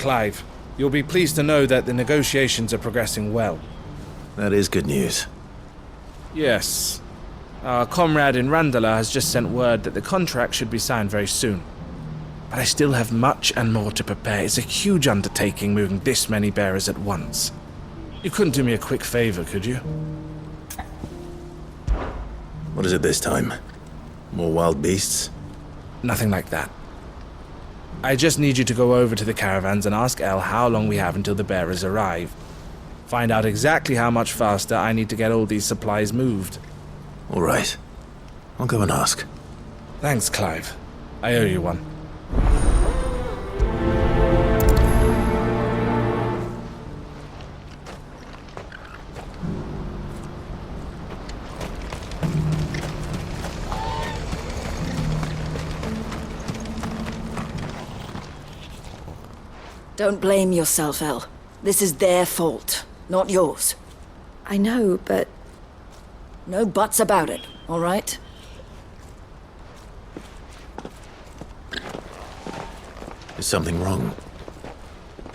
Clive, you'll be pleased to know that the negotiations are progressing well. That is good news. Yes. Our comrade in Randala has just sent word that the contract should be signed very soon. But I still have much and more to prepare. It's a huge undertaking moving this many bearers at once. You couldn't do me a quick favor, could you? What is it this time? More wild beasts? Nothing like that. I just need you to go over to the caravans and ask El how long we have until the bearers arrive. Find out exactly how much faster I need to get all these supplies moved. All right. I'll go and ask. Thanks, Clive. I owe you one. Don't blame yourself, El. This is their fault, not yours. I know, but... No buts about it, all right? Is something wrong?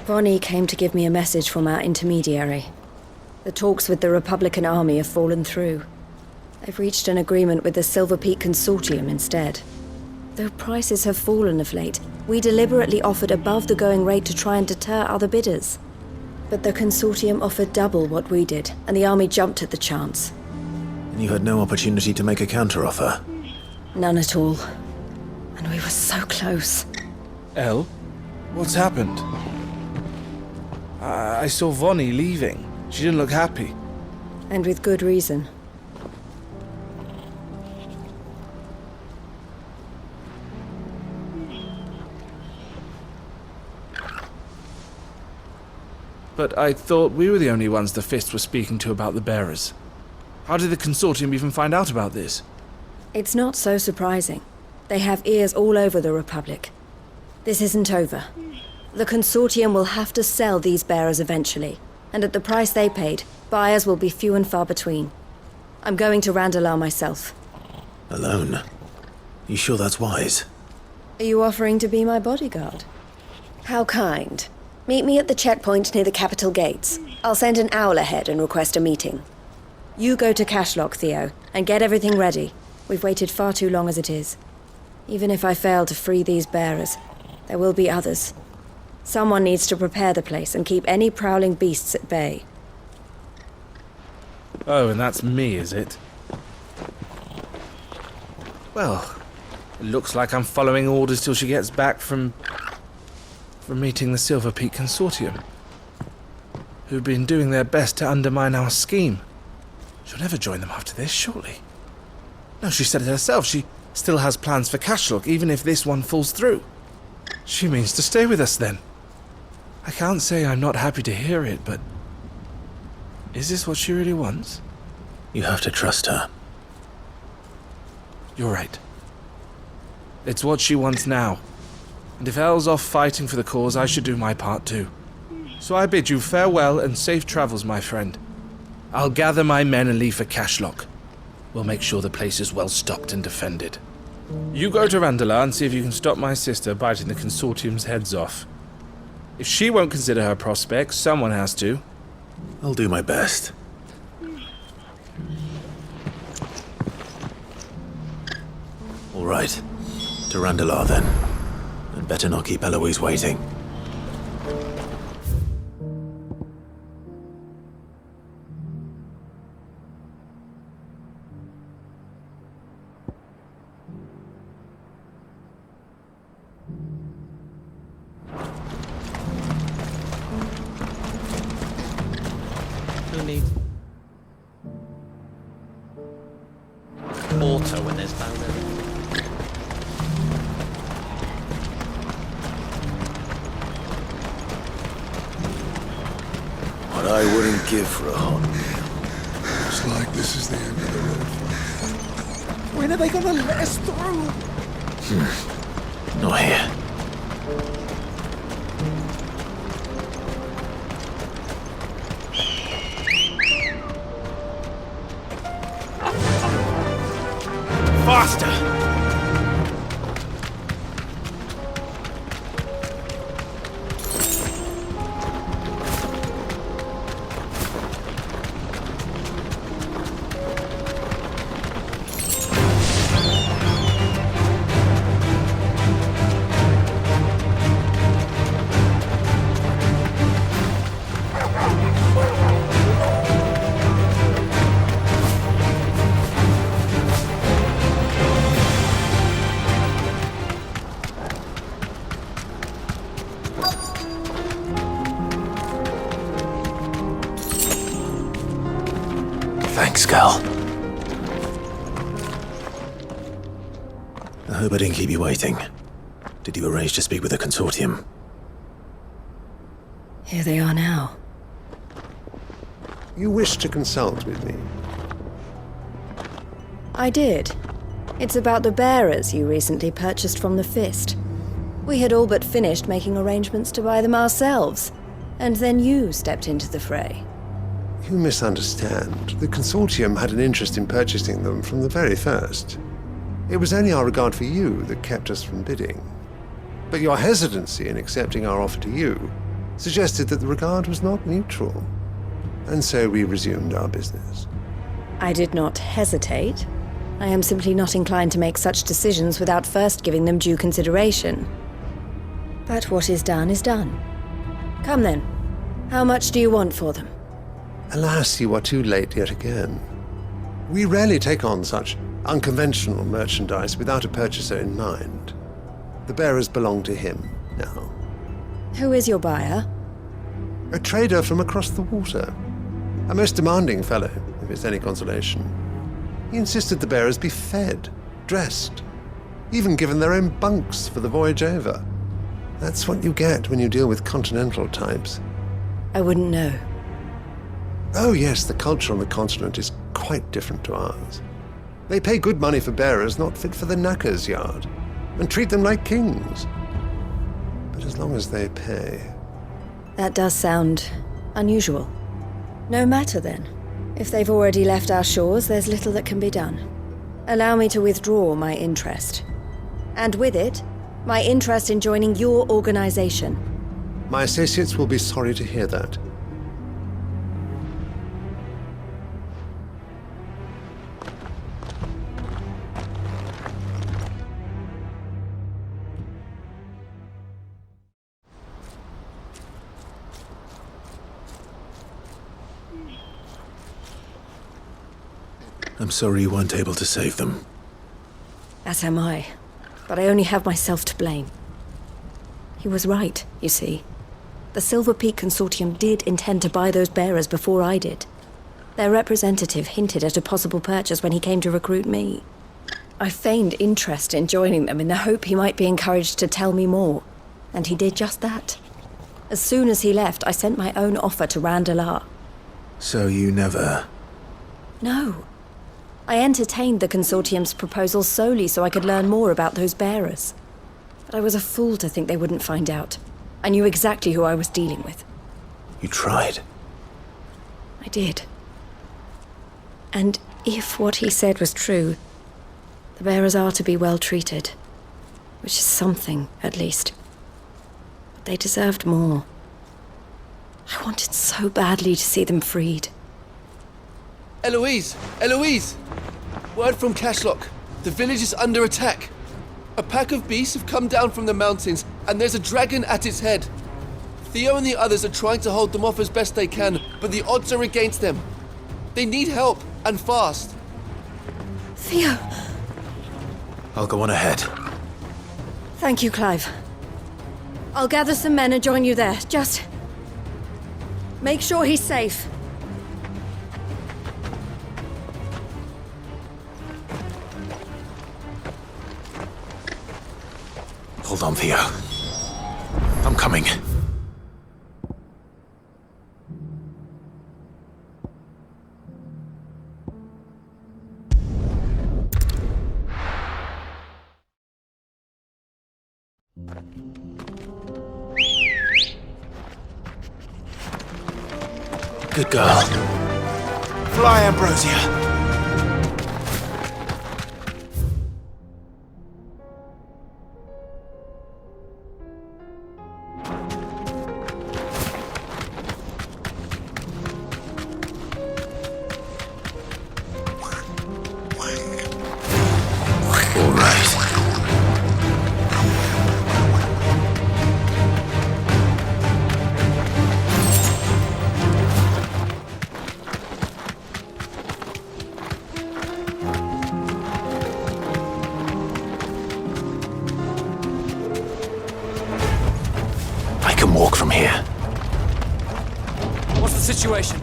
Bonnie came to give me a message from our intermediary. The talks with the Republican army have fallen through. They've reached an agreement with the Silver Peak Consortium instead. Though prices have fallen of late, we deliberately offered above the going rate to try and deter other bidders. But the Consortium offered double what we did, and the army jumped at the chance. And you had no opportunity to make a counteroffer? None at all. And we were so close. El? What's happened? I saw Vonnie leaving. She didn't look happy. And with good reason. But I thought we were the only ones the Fist were speaking to about the bearers. How did the Consortium even find out about this? It's not so surprising. They have ears all over the Republic. This isn't over. The Consortium will have to sell these bearers eventually, and at the price they paid, buyers will be few and far between. I'm going to Randalar myself. Alone? You sure that's wise? Are you offering to be my bodyguard? How kind. Meet me at the checkpoint near the capital gates. I'll send an owl ahead and request a meeting. You go to Cashlock, Theo, and get everything ready. We've waited far too long as it is. Even if I fail to free these bearers, there will be others. Someone needs to prepare the place and keep any prowling beasts at bay. Oh, and that's me, is it? Well, it looks like I'm following orders till she gets back from meeting the Silver Peak Consortium, who've been doing their best to undermine our scheme. She'll never join them after this, surely. No, she said it herself. She still has plans for Cashlock, even if this one falls through. She means to stay with us, then. I can't say I'm not happy to hear it, but... is this what she really wants? You have to trust her. You're right. It's what she wants now. And if El's off fighting for the cause, I should do my part too. So I bid you farewell and safe travels, my friend. I'll gather my men and leave for Cashlock. We'll make sure the place is well stocked and defended. You go to Randalar and see if you can stop my sister biting the Consortium's heads off. If she won't consider her prospects, someone has to. I'll do my best. All right. To Randalar, then. And better not keep Eloise waiting. Who needs auto when there's no... What I wouldn't give for a hot meal. Looks like this is the end of the road. When are they gonna let us through? Not here. Thanks, Cal. I hope I didn't keep you waiting. Did you arrange to speak with the consortium? Here they are now. You wish to consult with me? I did. It's about the bearers you recently purchased from the Fist. We had all but finished making arrangements to buy them ourselves, and then you stepped into the fray. You misunderstand. The consortium had an interest in purchasing them from the very first. It was only our regard for you that kept us from bidding. But your hesitancy in accepting our offer to you suggested that the regard was not mutual. And so we resumed our business. I did not hesitate. I am simply not inclined to make such decisions without first giving them due consideration. But what is done is done. Come then. How much do you want for them? Alas, you are too late yet again. We rarely take on such unconventional merchandise without a purchaser in mind. The bearers belong to him now. Who is your buyer? A trader from across the water. A most demanding fellow, if it's any consolation. He insisted the bearers be fed, dressed, even given their own bunks for the voyage over. That's what you get when you deal with continental types. I wouldn't know. Oh yes, the culture on the continent is quite different to ours. They pay good money for bearers not fit for the knacker's yard, and treat them like kings. But as long as they pay... That does sound unusual. No matter then. If they've already left our shores, there's little that can be done. Allow me to withdraw my interest. And with it, my interest in joining your organization. My associates will be sorry to hear that. I'm sorry you weren't able to save them. As am I. But I only have myself to blame. He was right, you see. The Silver Peak Consortium did intend to buy those bearers before I did. Their representative hinted at a possible purchase when he came to recruit me. I feigned interest in joining them in the hope he might be encouraged to tell me more, and he did just that. As soon as he left, I sent my own offer to Randalar. So you never... No. I entertained the Consortium's proposal solely so I could learn more about those bearers. But I was a fool to think they wouldn't find out. I knew exactly who I was dealing with. You tried. I did. And if what he said was true, the bearers are to be well treated. Which is something, at least. But they deserved more. I wanted so badly to see them freed. Eloise! Eloise! Word from Cashlock. The village is under attack. A pack of beasts have come down from the mountains, and there's a dragon at its head. Theo and the others are trying to hold them off as best they can, but the odds are against them. They need help, and fast. Theo! I'll go on ahead. Thank you, Clive. I'll gather some men and join you there. Just... make sure he's safe. Hold on, Theo. I'm coming. Good girl. Fly, Ambrosia. Walk from here. What's the situation?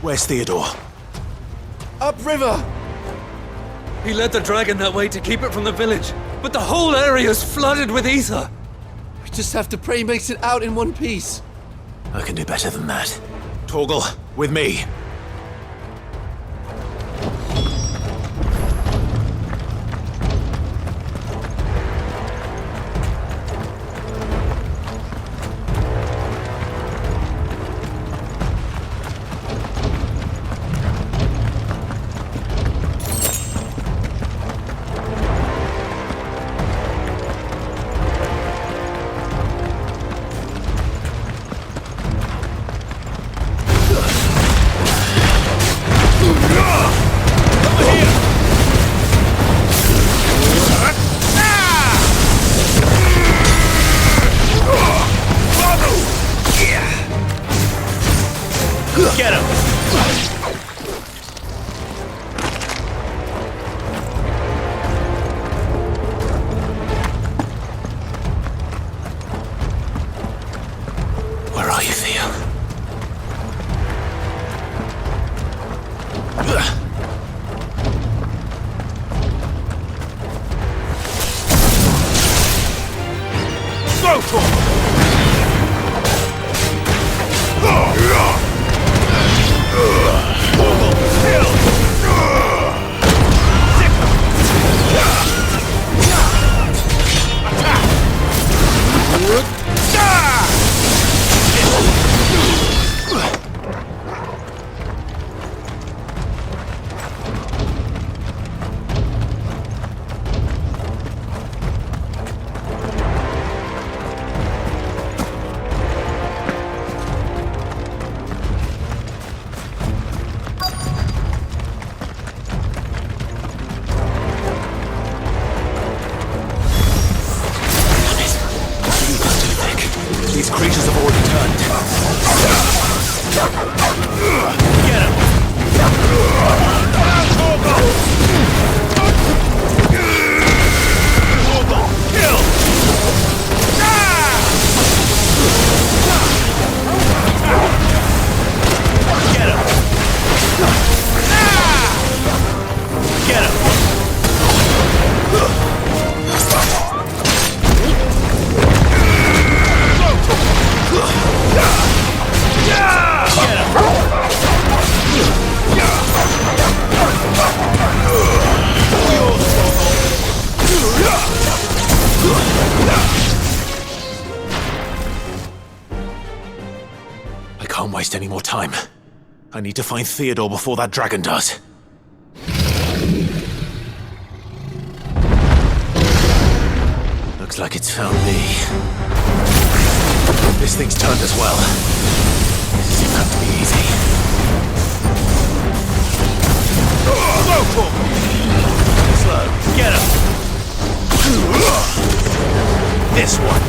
Where's Theodore? Upriver! He led the dragon that way to keep it from the village, but the whole area is flooded with aether. We just have to pray he makes it out in one piece. I can do better than that. Torgal, with me. Get him! Where are you, Theo? Go for it! These creatures have already turned. Get him! Kill! Get him! Get him! I can't waste any more time. I need to find Theodore before that dragon does. Looks like it's found me. This thing's turned as well. This isn't going to be easy. Slow. Get him. This one.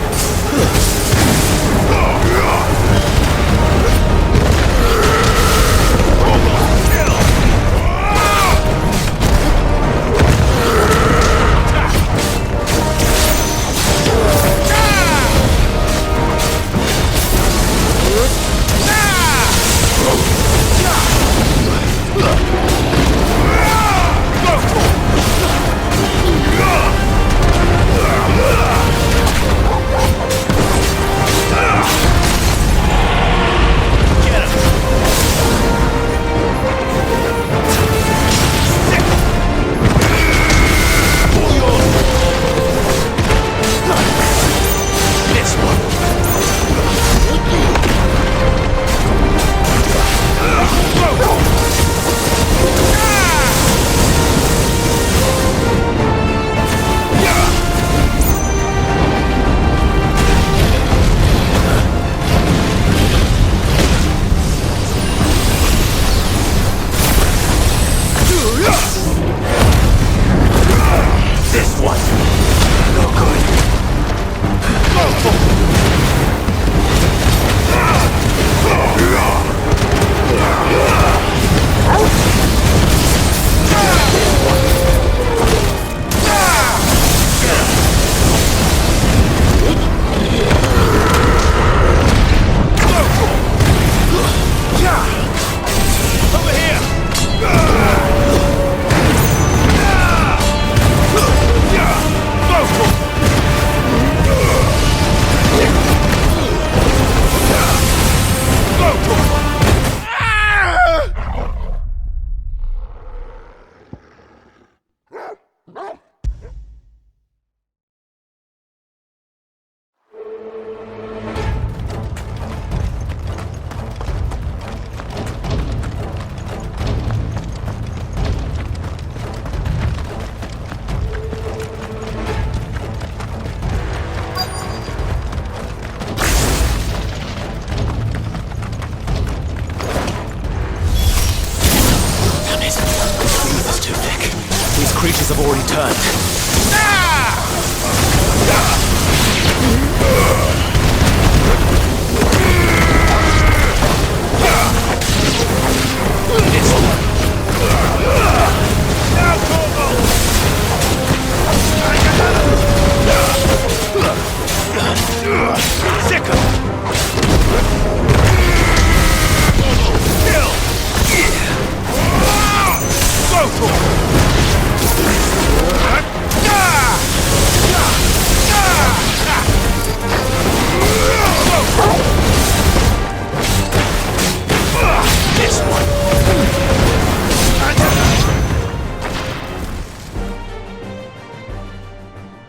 dragons have already turned.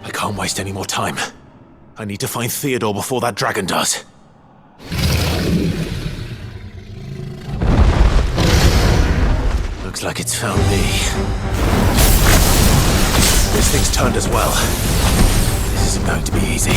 I can't waste any more time. I need to find Theodore before that dragon does. Looks like it's found me. This thing's turned as well. This isn't going to be easy.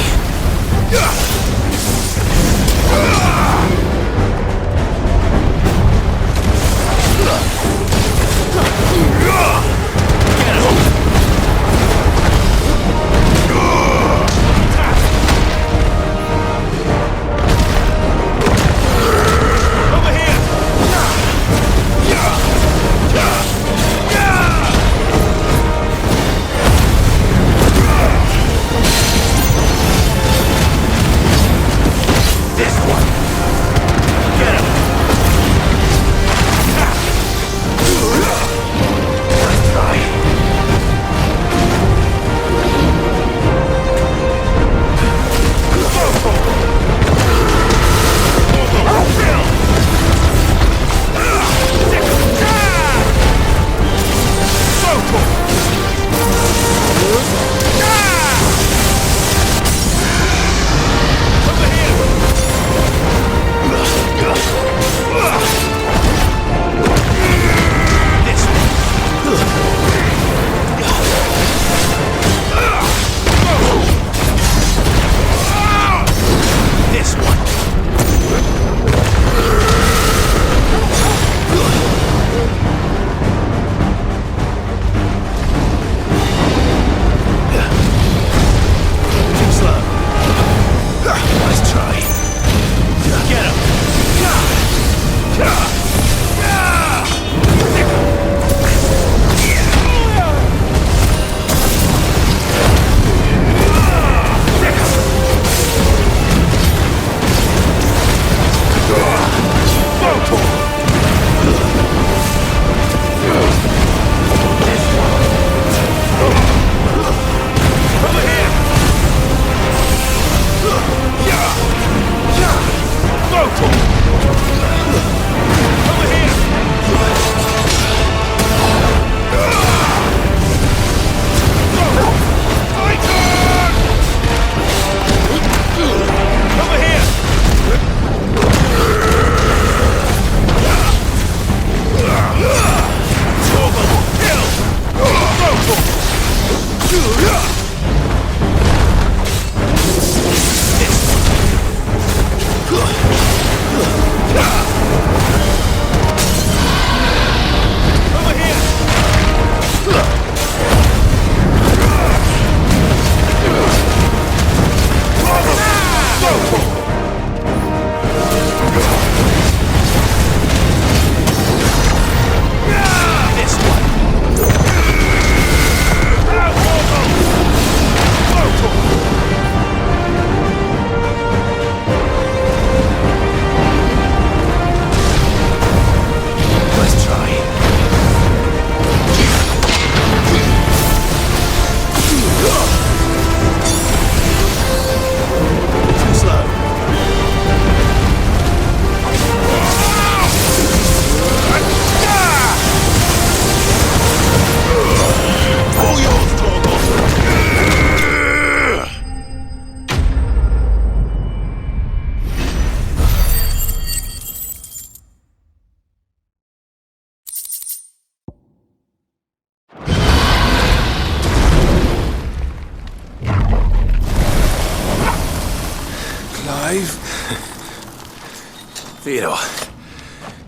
Theodore,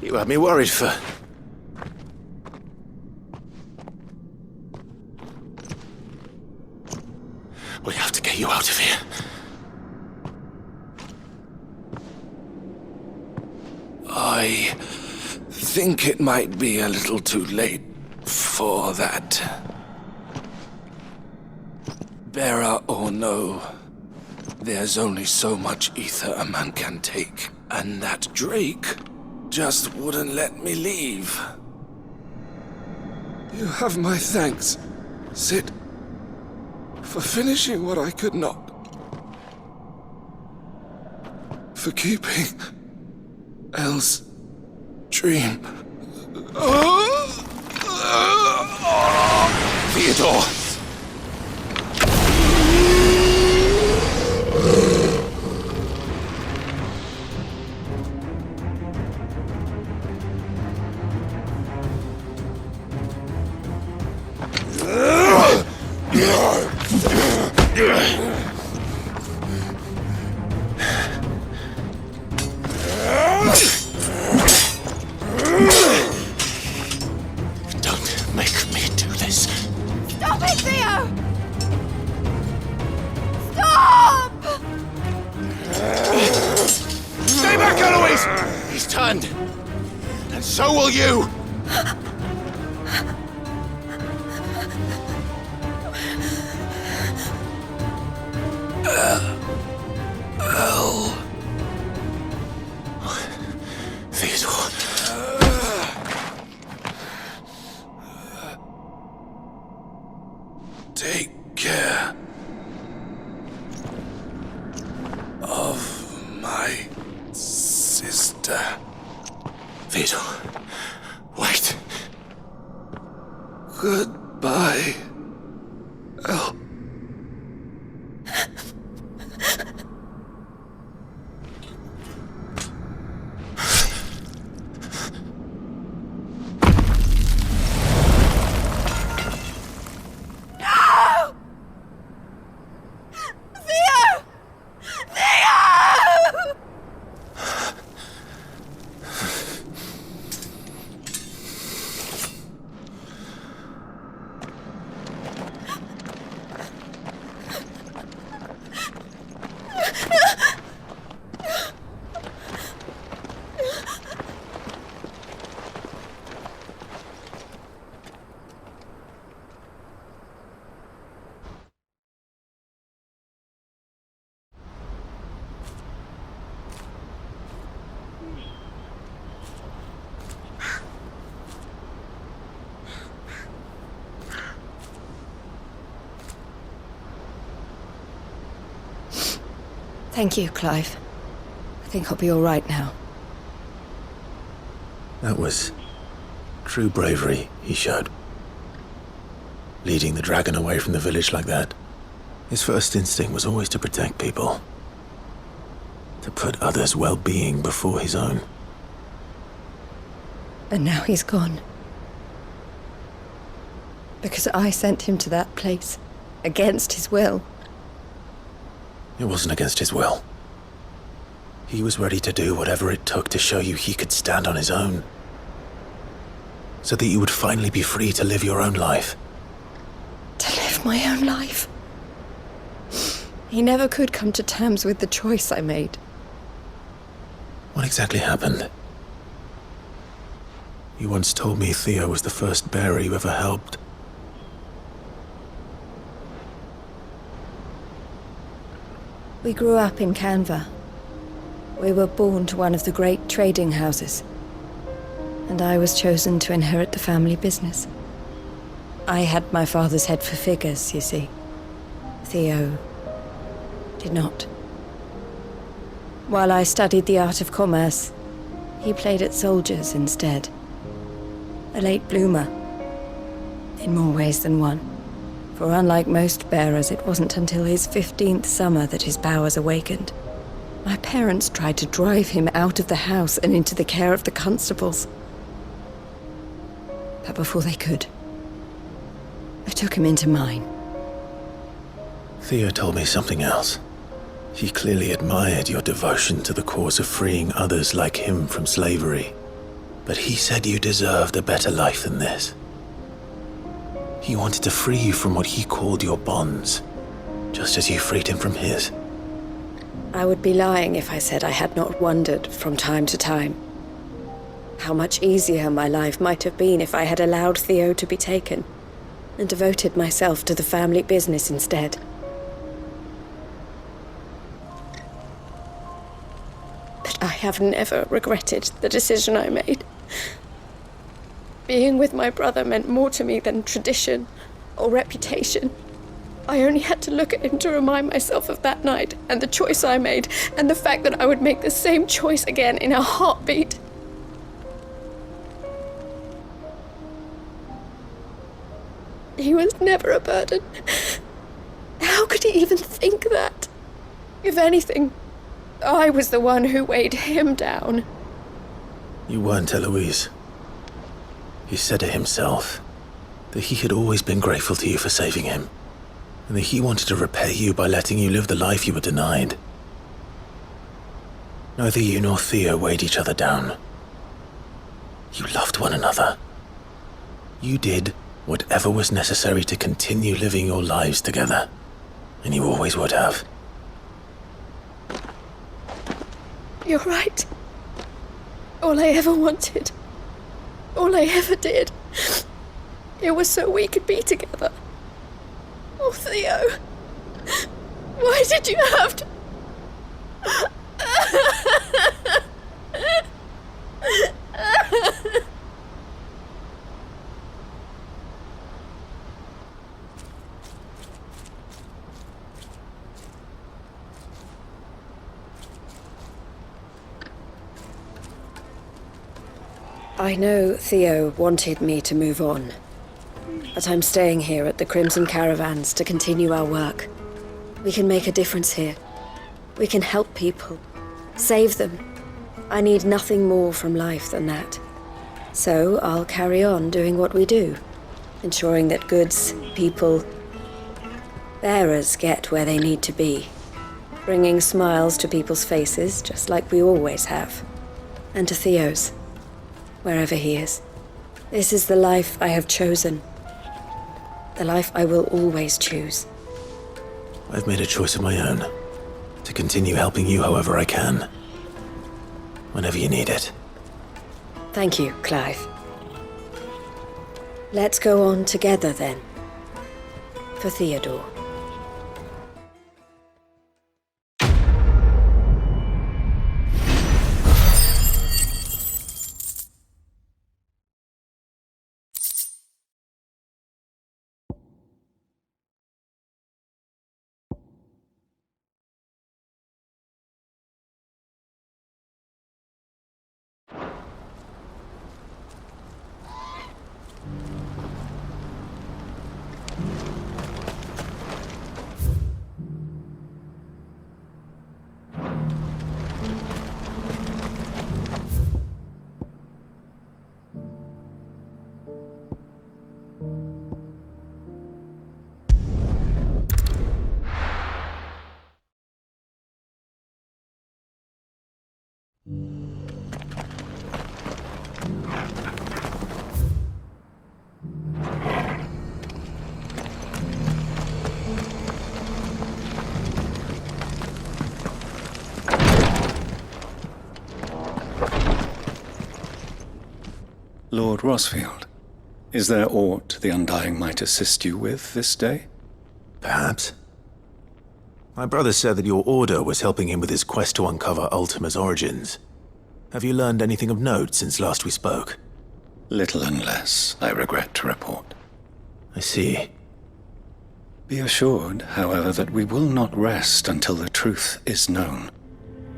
you had me worried for... I think it might be a little too late for that. Bearer or no, there's only so much ether a man can take, and that Drake just wouldn't let me leave. You have my thanks, Sid, for finishing what I could not. For keeping Elle's dream. Theodore! Don't make me do this. Stop it, Theo! Stop! Stay back, Eloise! He's turned. And so will you! Theodore. Take care of my sister. Theodore. Wait. Goodbye, Elle. Thank you, Clive. I think I'll be all right now. That was true bravery he showed. Leading the dragon away from the village like that. His first instinct was always to protect people. To put others' well-being before his own. And now he's gone. Because I sent him to that place, against his will. It wasn't against his will. He was ready to do whatever it took to show you he could stand on his own. So that you would finally be free to live your own life. To live my own life? He never could come to terms with the choice I made. What exactly happened? You once told me Theo was the first bearer you ever helped. We grew up in Canva. We were born to one of the great trading houses. And I was chosen to inherit the family business. I had my father's head for figures, you see. Theo did not. While I studied the art of commerce, he played at soldiers instead. A late bloomer, in more ways than one. For unlike most bearers, it wasn't until his 15th summer that his powers awakened. My parents tried to drive him out of the house and into the care of the constables. But before they could, I took him into mine. Theo told me something else. He clearly admired your devotion to the cause of freeing others like him from slavery. But he said you deserved a better life than this. He wanted to free you from what he called your bonds, just as you freed him from his. I would be lying if I said I had not wondered from time to time. how much easier my life might have been if I had allowed Theo to be taken, and devoted myself to the family business instead. But I have never regretted the decision I made. Being with my brother meant more to me than tradition or reputation. I only had to look at him to remind myself of that night, and the choice I made, and the fact that I would make the same choice again in a heartbeat. He was never a burden. How could he even think that? If anything, I was the one who weighed him down. You weren't, Eloise. He said it himself, that he had always been grateful to you for saving him, and that he wanted to repay you by letting you live the life you were denied. Neither you nor Theo weighed each other down. You loved one another. You did whatever was necessary to continue living your lives together, and you always would have. You're right. All I ever wanted, all I ever did, it was so we could be together. Oh, Theo, why did you have to... I know Theo wanted me to move on, but I'm staying here at the Crimson Caravans to continue our work. We can make a difference here. We can help people, save them. I need nothing more from life than that. So I'll carry on doing what we do, ensuring that goods, people, bearers get where they need to be, bringing smiles to people's faces just like we always have, and to Theo's, wherever he is. This is the life I have chosen. The life I will always choose. I've made a choice of my own, to continue helping you however I can, whenever you need it. Thank you, Clive. Let's go on together then. For Theodore. Lord Rosfield, is there aught the Undying might assist you with this day? Perhaps. My brother said that your order was helping him with his quest to uncover Ultima's origins. Have you learned anything of note since last we spoke? Little unless, I regret to report. I see. Be assured, however, that we will not rest until the truth is known.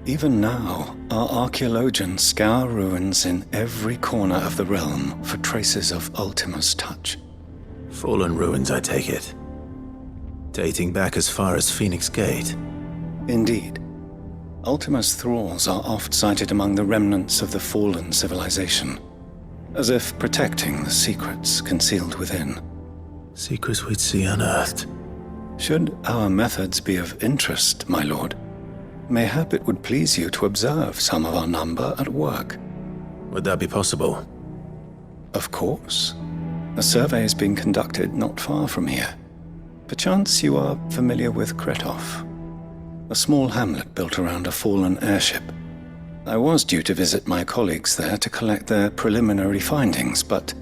Even now, our archaeologians scour ruins in every corner of the realm for traces of Ultima's touch. Fallen ruins, I take it. Dating back as far as Phoenix Gate. Indeed. Ultima's thralls are oft sighted among the remnants of the fallen civilization, as if protecting the secrets concealed within. Secrets we'd see unearthed. Should our methods be of interest, my lord, mayhap it would please you to observe some of our number at work. Would that be possible? Of course. A survey is being conducted not far from here. Perchance you are familiar with Kretov, a small hamlet built around a fallen airship. I was due to visit my colleagues there to collect their preliminary findings, but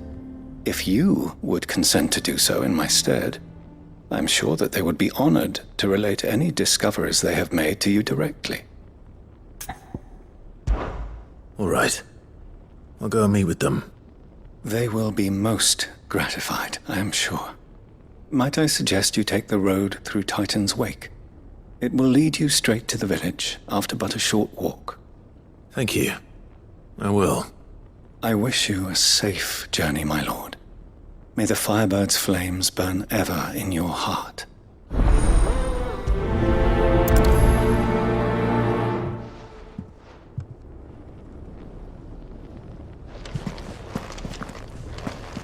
if you would consent to do so in my stead, I'm sure that they would be honored to relate any discoveries they have made to you directly. All right. I'll go and meet with them. They will be most gratified, I am sure. Might I suggest you take the road through Titan's Wake? It will lead you straight to the village after but a short walk. Thank you. I will. I wish you a safe journey, my lord. May the Firebird's flames burn ever in your heart.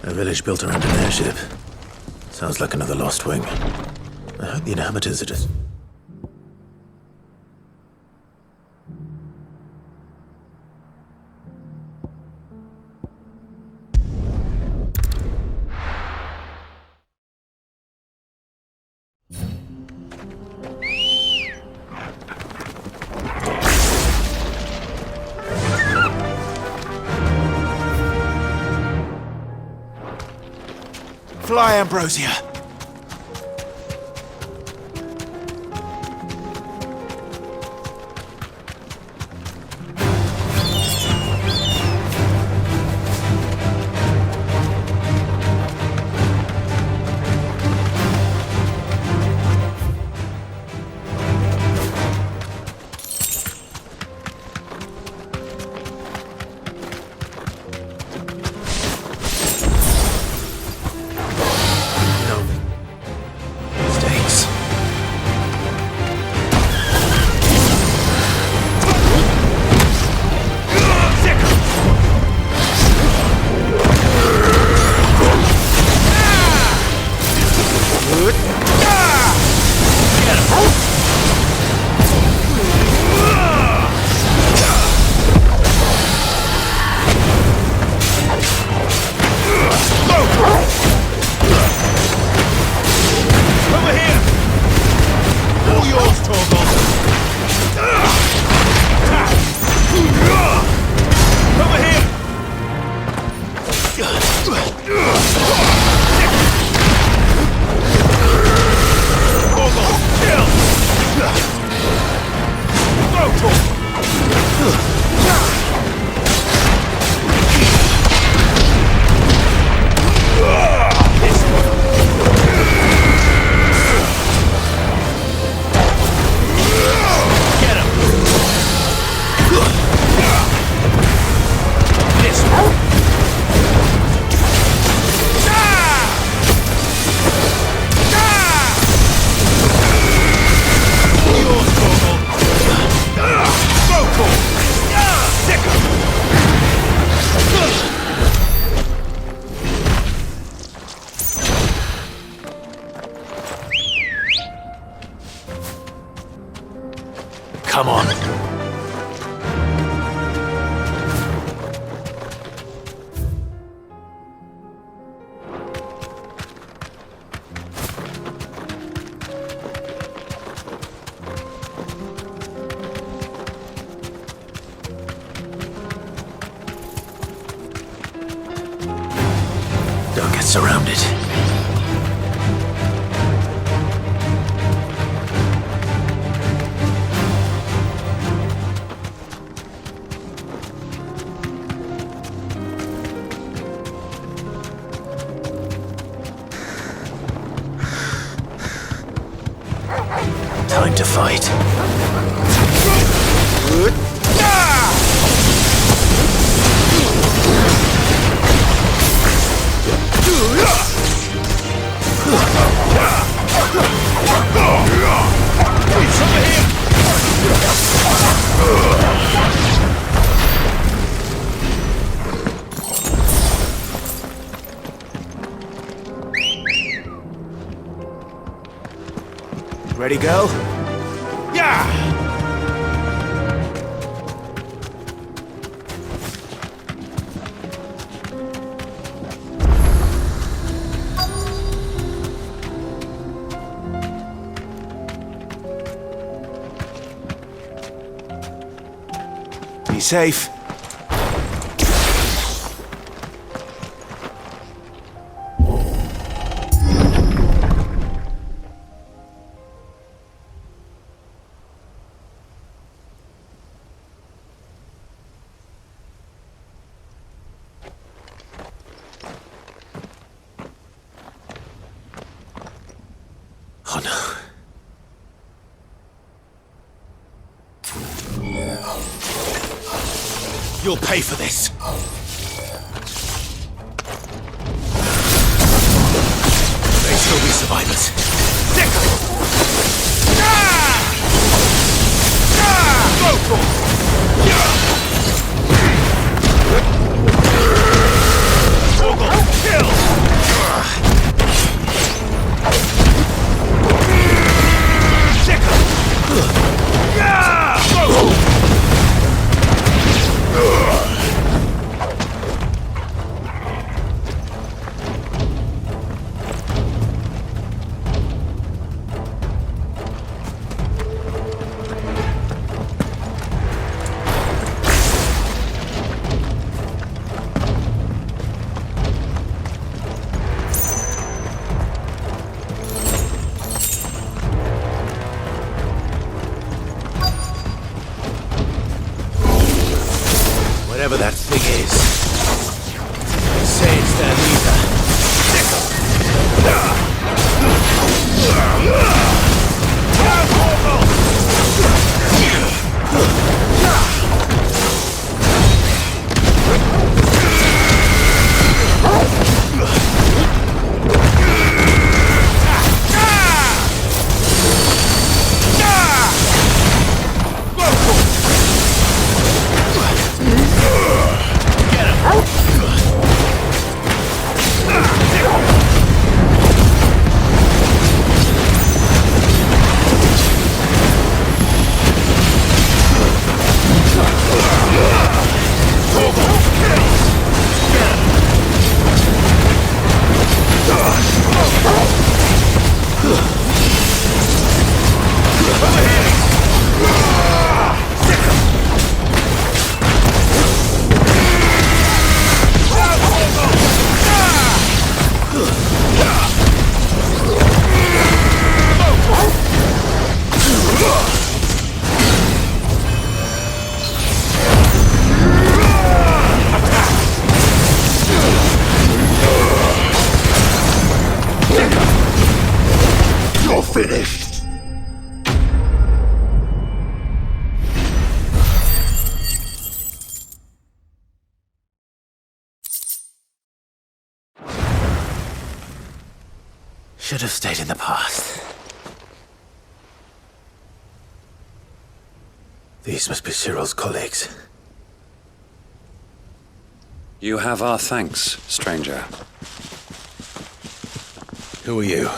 A village built around an airship. Sounds like another Lost Wing. I hope the inhabitants are just... Fly, Ambrosia! Come on. Don't get surrounded. Time to fight. Ready, go? Yeah! Be safe. Oh no. You'll pay for this. May still be survivors. Whatever that thing is, they say it's their finished. Should have stayed in the past. These must be Cyril's colleagues. You have our thanks, stranger. Who are you?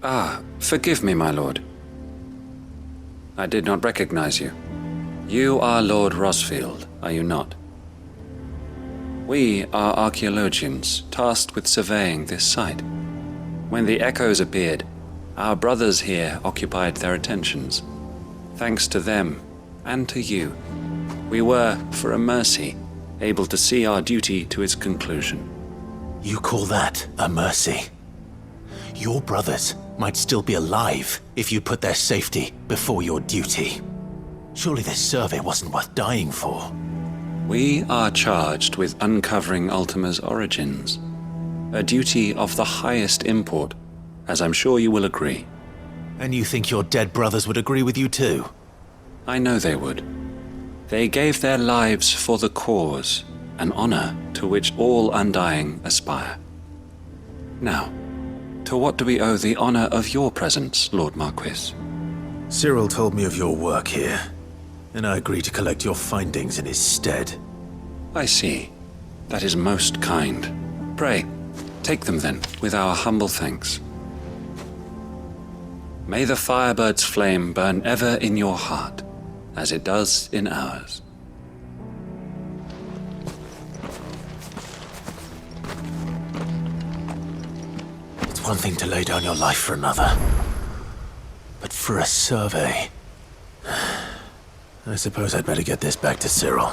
Ah, forgive me, my lord. I did not recognize you. You are Lord Rosfield, are you not? We are archaeologians tasked with surveying this site. When the echoes appeared, our brothers here occupied their attentions. Thanks to them, and to you, we were, for a mercy, able to see our duty to its conclusion. You call that a mercy? Your brothers might still be alive if you put their safety before your duty. Surely this survey wasn't worth dying for. We are charged with uncovering Ultima's origins, a duty of the highest import, as I'm sure you will agree. And you think your dead brothers would agree with you too? I know they would. They gave their lives for the cause, an honor to which all undying aspire. Now, to what do we owe the honor of your presence, Lord Marquis? Cyril told me of your work here, and I agreed to collect your findings in his stead. I see. That is most kind. Pray, take them then, with our humble thanks. May the Firebird's flame burn ever in your heart, as it does in ours. It's one thing to lay down your life for another, but for a survey... I suppose I'd better get this back to Cyril.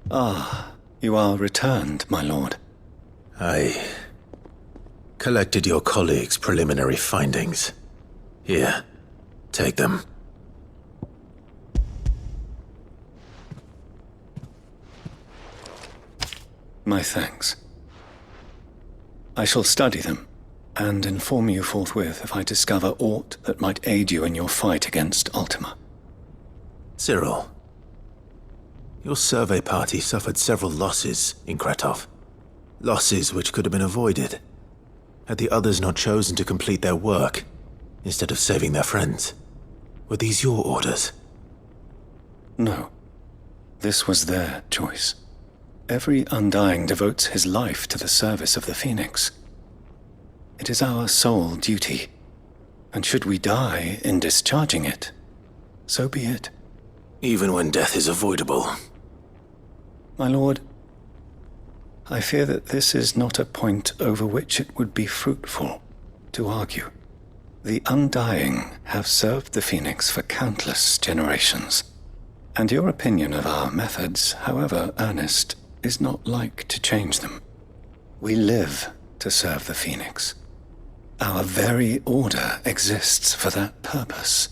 Ah, you are returned, my lord. I collected your colleagues' preliminary findings. Here, take them. My thanks. I shall study them, and inform you forthwith if I discover aught that might aid you in your fight against Ultima. Cyril, your survey party suffered several losses in Kretov. Losses which could have been avoided, had the others not chosen to complete their work, instead of saving their friends. Were these your orders? No. This was their choice. Every Undying devotes his life to the service of the Phoenix. It is our sole duty, and should we die in discharging it, so be it. Even when death is avoidable. My lord, I fear that this is not a point over which it would be fruitful to argue. The Undying have served the Phoenix for countless generations, and your opinion of our methods, however earnest, is not like to change them. We live to serve the Phoenix. Our very order exists for that purpose,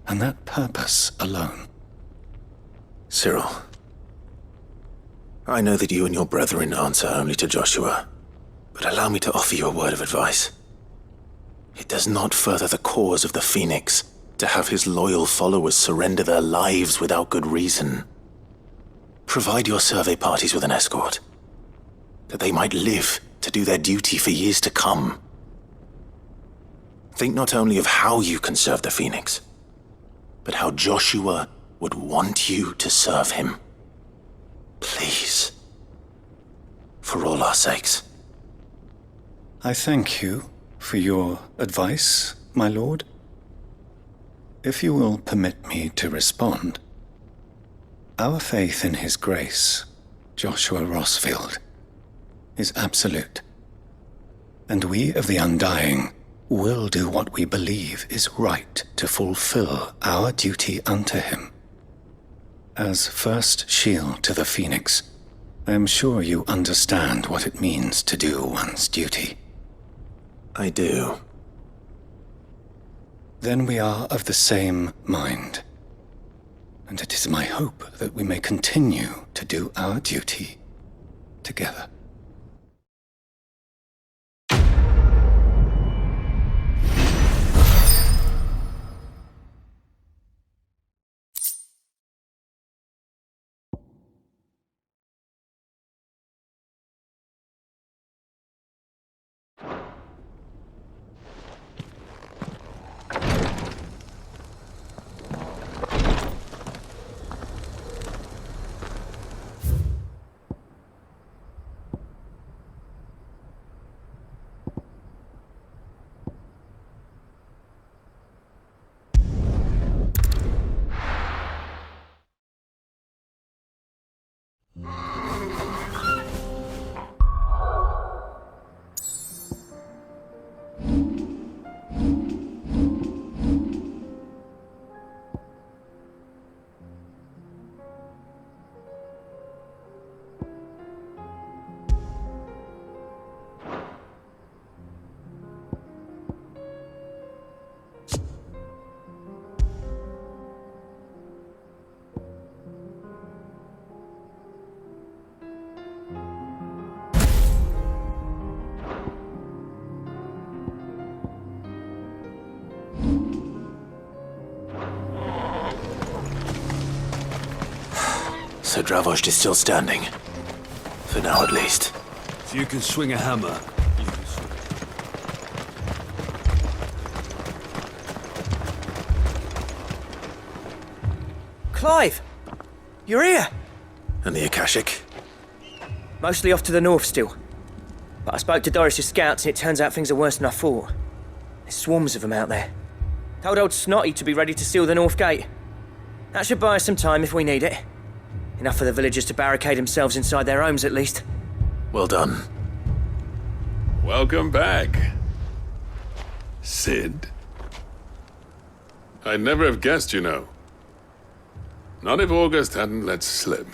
and that purpose alone. Cyril, I know that you and your brethren answer only to Joshua, but allow me to offer you a word of advice. It does not further the cause of the Phoenix to have his loyal followers surrender their lives without good reason. Provide your survey parties with an escort, that they might live to do their duty for years to come. Think not only of how you can serve the Phoenix, but how Joshua would want you to serve him. Please. For all our sakes. I thank you for your advice, my lord. If you will permit me to respond, our faith in his grace, Joshua Rosfield, is absolute. And we of the Undying will do what we believe is right to fulfill our duty unto him. As first shield to the Phoenix, I am sure you understand what it means to do one's duty. I do. Then we are of the same mind, and it is my hope that we may continue to do our duty together. So Dravost is still standing. For now, at least. If you can swing a hammer, you can swing. Clive! You're here! And the Akashic? Mostly off to the north still. But I spoke to Doris's scouts and it turns out things are worse than I thought. There's swarms of them out there. Told old Snotty to be ready to seal the north gate. That should buy us some time if we need it. Enough for the villagers to barricade themselves inside their homes at least. Well done. Welcome back, Sid. I'd never have guessed, you know. Not if August hadn't let slip.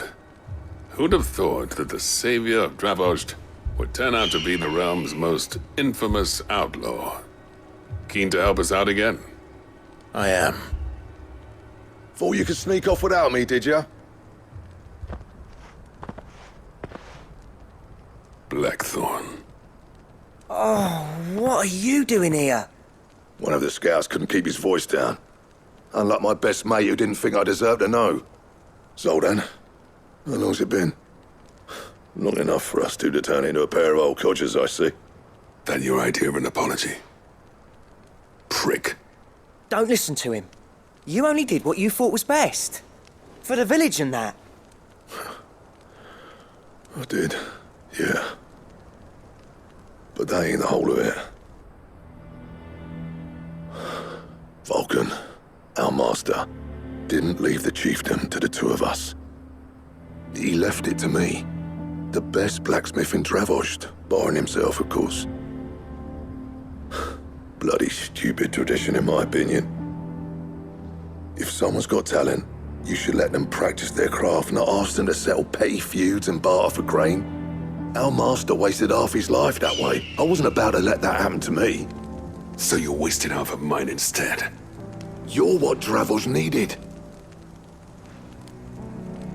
Who'd have thought that the savior of Dravost would turn out to be the realm's most infamous outlaw? Keen to help us out again? I am. Thought you could sneak off without me, did ya? Blackthorn. Oh, what are you doing here? One of the scouts couldn't keep his voice down. Unlike my best mate who didn't think I deserved to know. Zoldan, how long's it been? Long enough for us two to turn into a pair of old codgers, I see. That your idea of an apology? Prick. Don't listen to him. You only did what you thought was best. For the village and that. I did, yeah. But that ain't the whole of it. Vulcan, our master, didn't leave the chiefdom to the two of us. He left it to me. The best blacksmith in Dravost, barring himself, of course. Bloody stupid tradition, in my opinion. If someone's got talent, you should let them practice their craft, not ask them to settle petty feuds and barter for grain. Our master wasted half his life that way. I wasn't about to let that happen to me. So you wasted half of mine instead? You're what Dravost needed.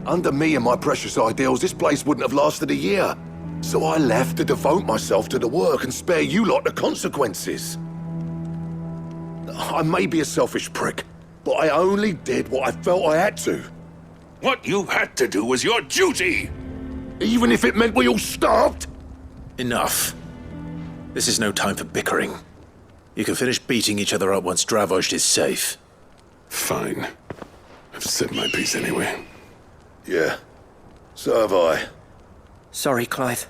Under me and my precious ideals, this place wouldn't have lasted a year. So I left to devote myself to the work and spare you lot the consequences. I may be a selfish prick, but I only did what I felt I had to. What you had to do was your duty! Even if it meant we all starved? Enough. This is no time for bickering. You can finish beating each other up once Dravost is safe. Fine. I've said my piece anyway. Yeah. So have I. Sorry, Clive.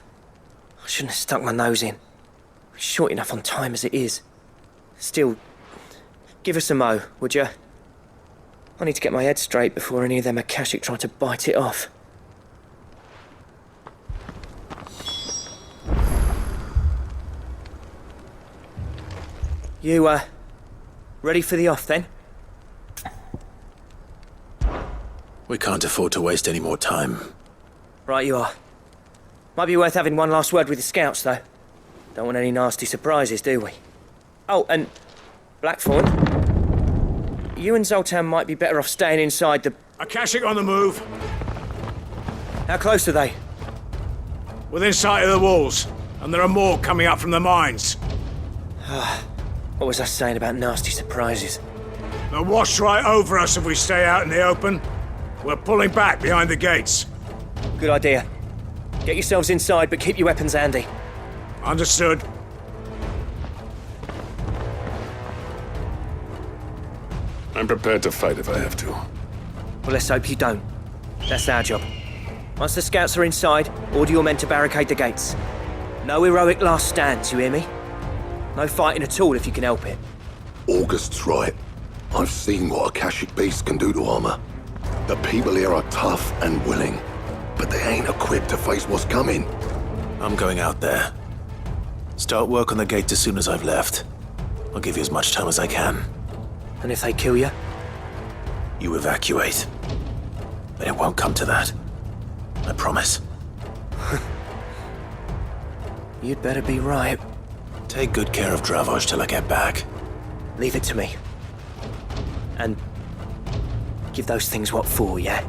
I shouldn't have stuck my nose in. We're short enough on time as it is. Still, give us a mo, would you? I need to get my head straight before any of them Akashic try to bite it off. You, ready for the off then? We can't afford to waste any more time. Right you are. Might be worth having one last word with the scouts, though. Don't want any nasty surprises, do we? Oh, and Blackthorn, you and Zoltan might be better off staying inside the... Akashic on the move. How close are they? Within sight of the walls, and there are more coming up from the mines. What was I saying about nasty surprises? They'll wash right over us if we stay out in the open. We're pulling back behind the gates. Good idea. Get yourselves inside, but keep your weapons handy. Understood. I'm prepared to fight if I have to. Well, let's hope you don't. That's our job. Once the scouts are inside, order your men to barricade the gates. No heroic last stands, you hear me? No fighting at all if you can help it. August's right. I've seen what Akashic beasts can do to armor. The people here are tough and willing, but they ain't equipped to face what's coming. I'm going out there. Start work on the gate as soon as I've left. I'll give you as much time as I can. And if they kill you? You evacuate. But it won't come to that. I promise. You'd better be right. Take good care of Dravost till I get back. Leave it to me. And give those things what for, yeah?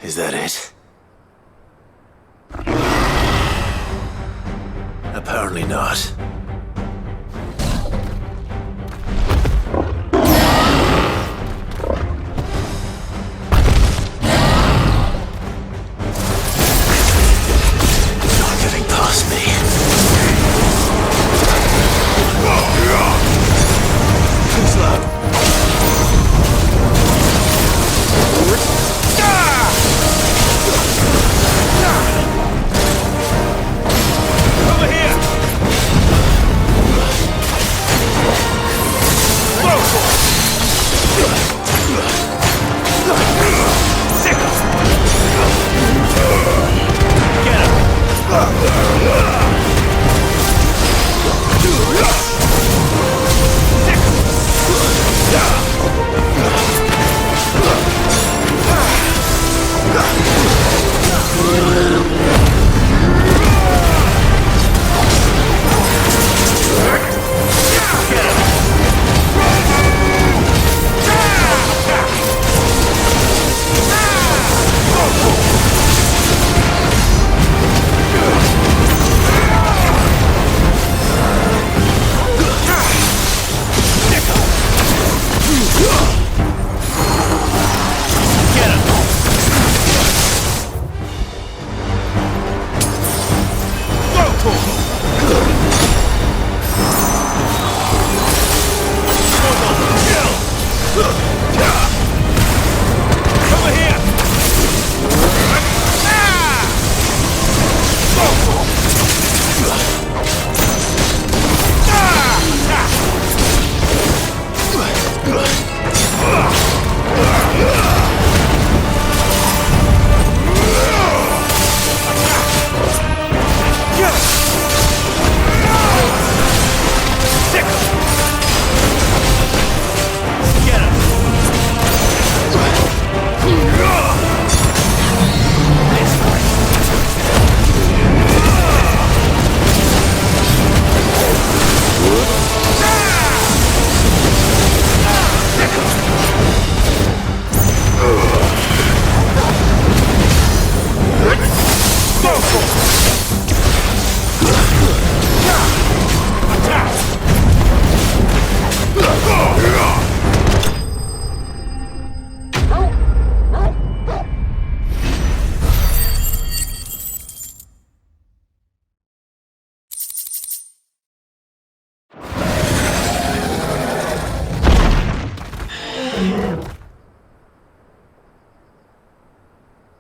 Is that it? Apparently not. Not getting past me. Too slow.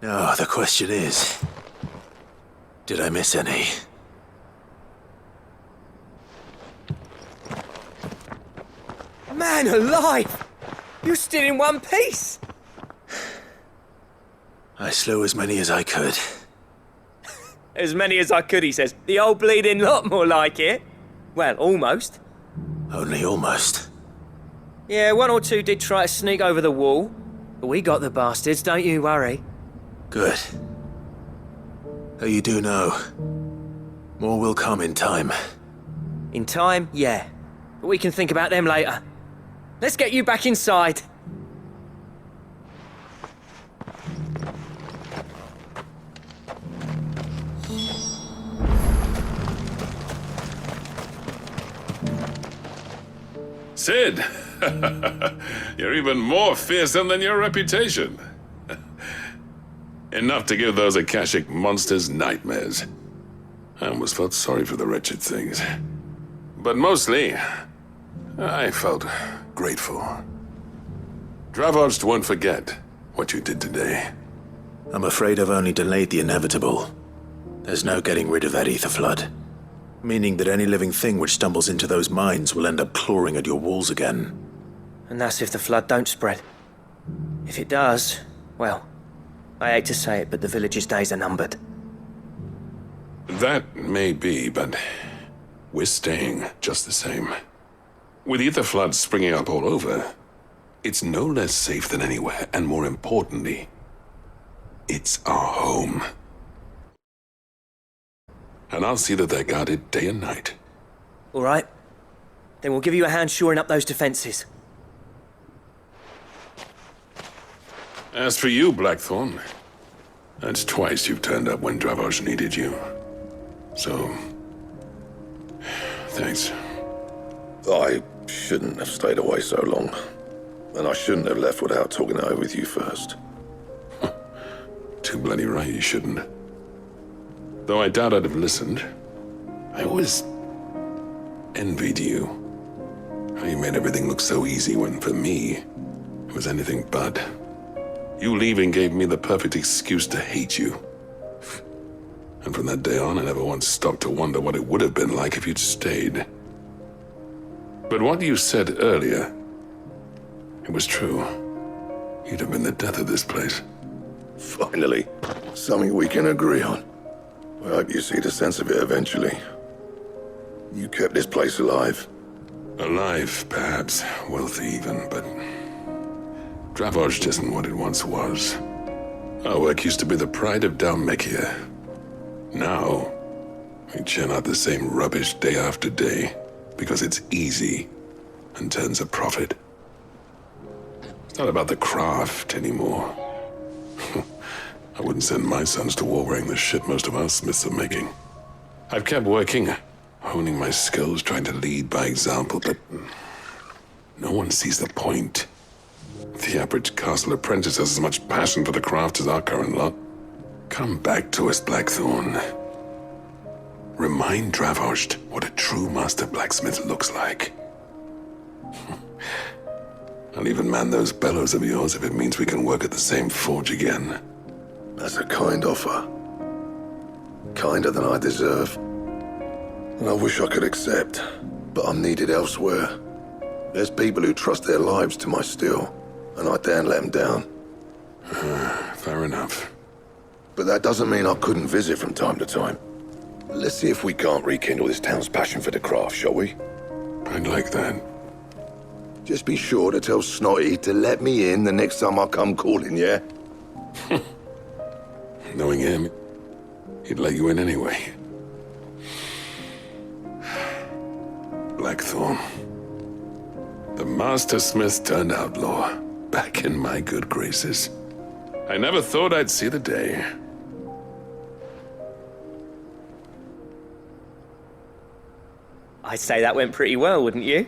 Now, the question is, did I miss any? Man alive! You're still in one piece! I slew as many as I could. As many as I could, he says. The old bleeding lot, more like it. Well, almost. Only almost. Yeah, one or two did try to sneak over the wall. But we got the bastards, don't you worry. Good. Though you do know, more will come in time. In time, yeah. But we can think about them later. Let's get you back inside. Sid! You're even more fearsome than your reputation. Enough to give those Akashic monsters nightmares. I almost felt sorry for the wretched things. But mostly, I felt grateful. Dravoged won't forget what you did today. I'm afraid I've only delayed the inevitable. There's no getting rid of that aether flood. Meaning that any living thing which stumbles into those mines will end up clawing at your walls again. And that's if the flood don't spread. If it does, well, I hate to say it, but the village's days are numbered. That may be, but we're staying just the same. With aether floods springing up all over, it's no less safe than anywhere, and more importantly, it's our home. And I'll see that they're guarded day and night. All right. Then we'll give you a hand shoring up those defenses. As for you, Blackthorn, that's twice you've turned up when Dravos needed you. So, thanks. I shouldn't have stayed away so long. And I shouldn't have left without talking it over with you first. Too bloody right you shouldn't. Though I doubt I'd have listened. I always envied you. How you made everything look so easy when, for me, it was anything but. You leaving gave me the perfect excuse to hate you. And from that day on, I never once stopped to wonder what it would have been like if you'd stayed. But what you said earlier, it was true. You'd have been the death of this place. Finally, something we can agree on. I hope you see the sense of it eventually. You kept this place alive. Alive, perhaps. Wealthy even, but Dravos isn't what it once was. Our work used to be the pride of Dalmekia. Now, we churn out the same rubbish day after day because it's easy and turns a profit. It's not about the craft anymore. I wouldn't send my sons to war wearing the shit most of our smiths are making. I've kept working, honing my skills, trying to lead by example, but no one sees the point. The average castle apprentice has as much passion for the craft as our current lot. Come back to us, Blackthorn. Remind Dravosht what a true master blacksmith looks like. I'll even man those bellows of yours if it means we can work at the same forge again. That's a kind offer. Kinder than I deserve. And I wish I could accept, but I'm needed elsewhere. There's people who trust their lives to my steel, and I daren't let them down. Fair enough. But that doesn't mean I couldn't visit from time to time. Let's see if we can't rekindle this town's passion for the craft, shall we? I'd like that. Just be sure to tell Snotty to let me in the next time I come calling, yeah? Knowing him, he'd let you in anyway. Blackthorn. The Master Smith turned outlaw, back in my good graces. I never thought I'd see the day. I'd say that went pretty well, wouldn't you?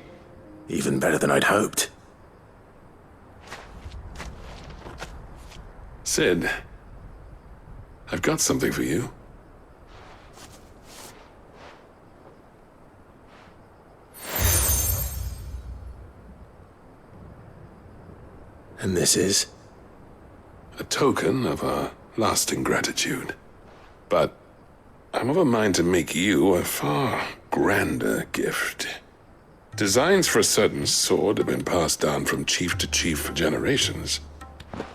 Even better than I'd hoped. Sid, I've got something for you. And this is? A token of our lasting gratitude. But I'm of a mind to make you a far grander gift. Designs for a certain sword have been passed down from chief to chief for generations.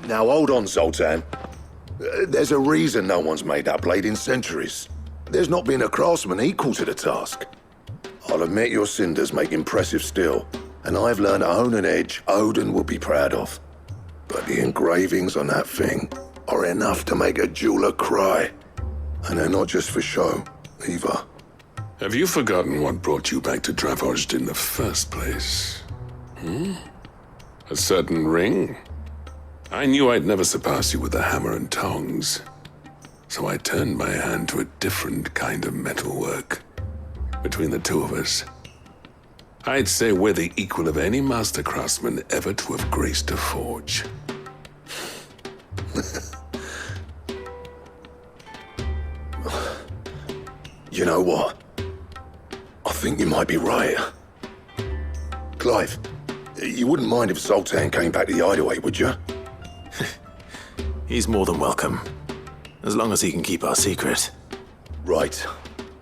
Now hold on, Zoltan. There's a reason no one's made that blade in centuries. There's not been a craftsman equal to the task. I'll admit your cinders make impressive steel, and I've learned to own an edge Odin will be proud of. But the engravings on that thing are enough to make a jeweler cry. And they're not just for show, either. Have you forgotten what brought you back to Dravozd in the first place? A certain ring? I knew I'd never surpass you with the hammer and tongs. So I turned my hand to a different kind of metalwork. Between the two of us, I'd say we're the equal of any master craftsman ever to have graced a forge. You know what? I think you might be right. Clive, you wouldn't mind if Zoltan came back to the Hideaway, would you? He's more than welcome. As long as he can keep our secret. Right.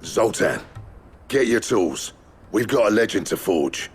Zoltan, get your tools. We've got a legend to forge.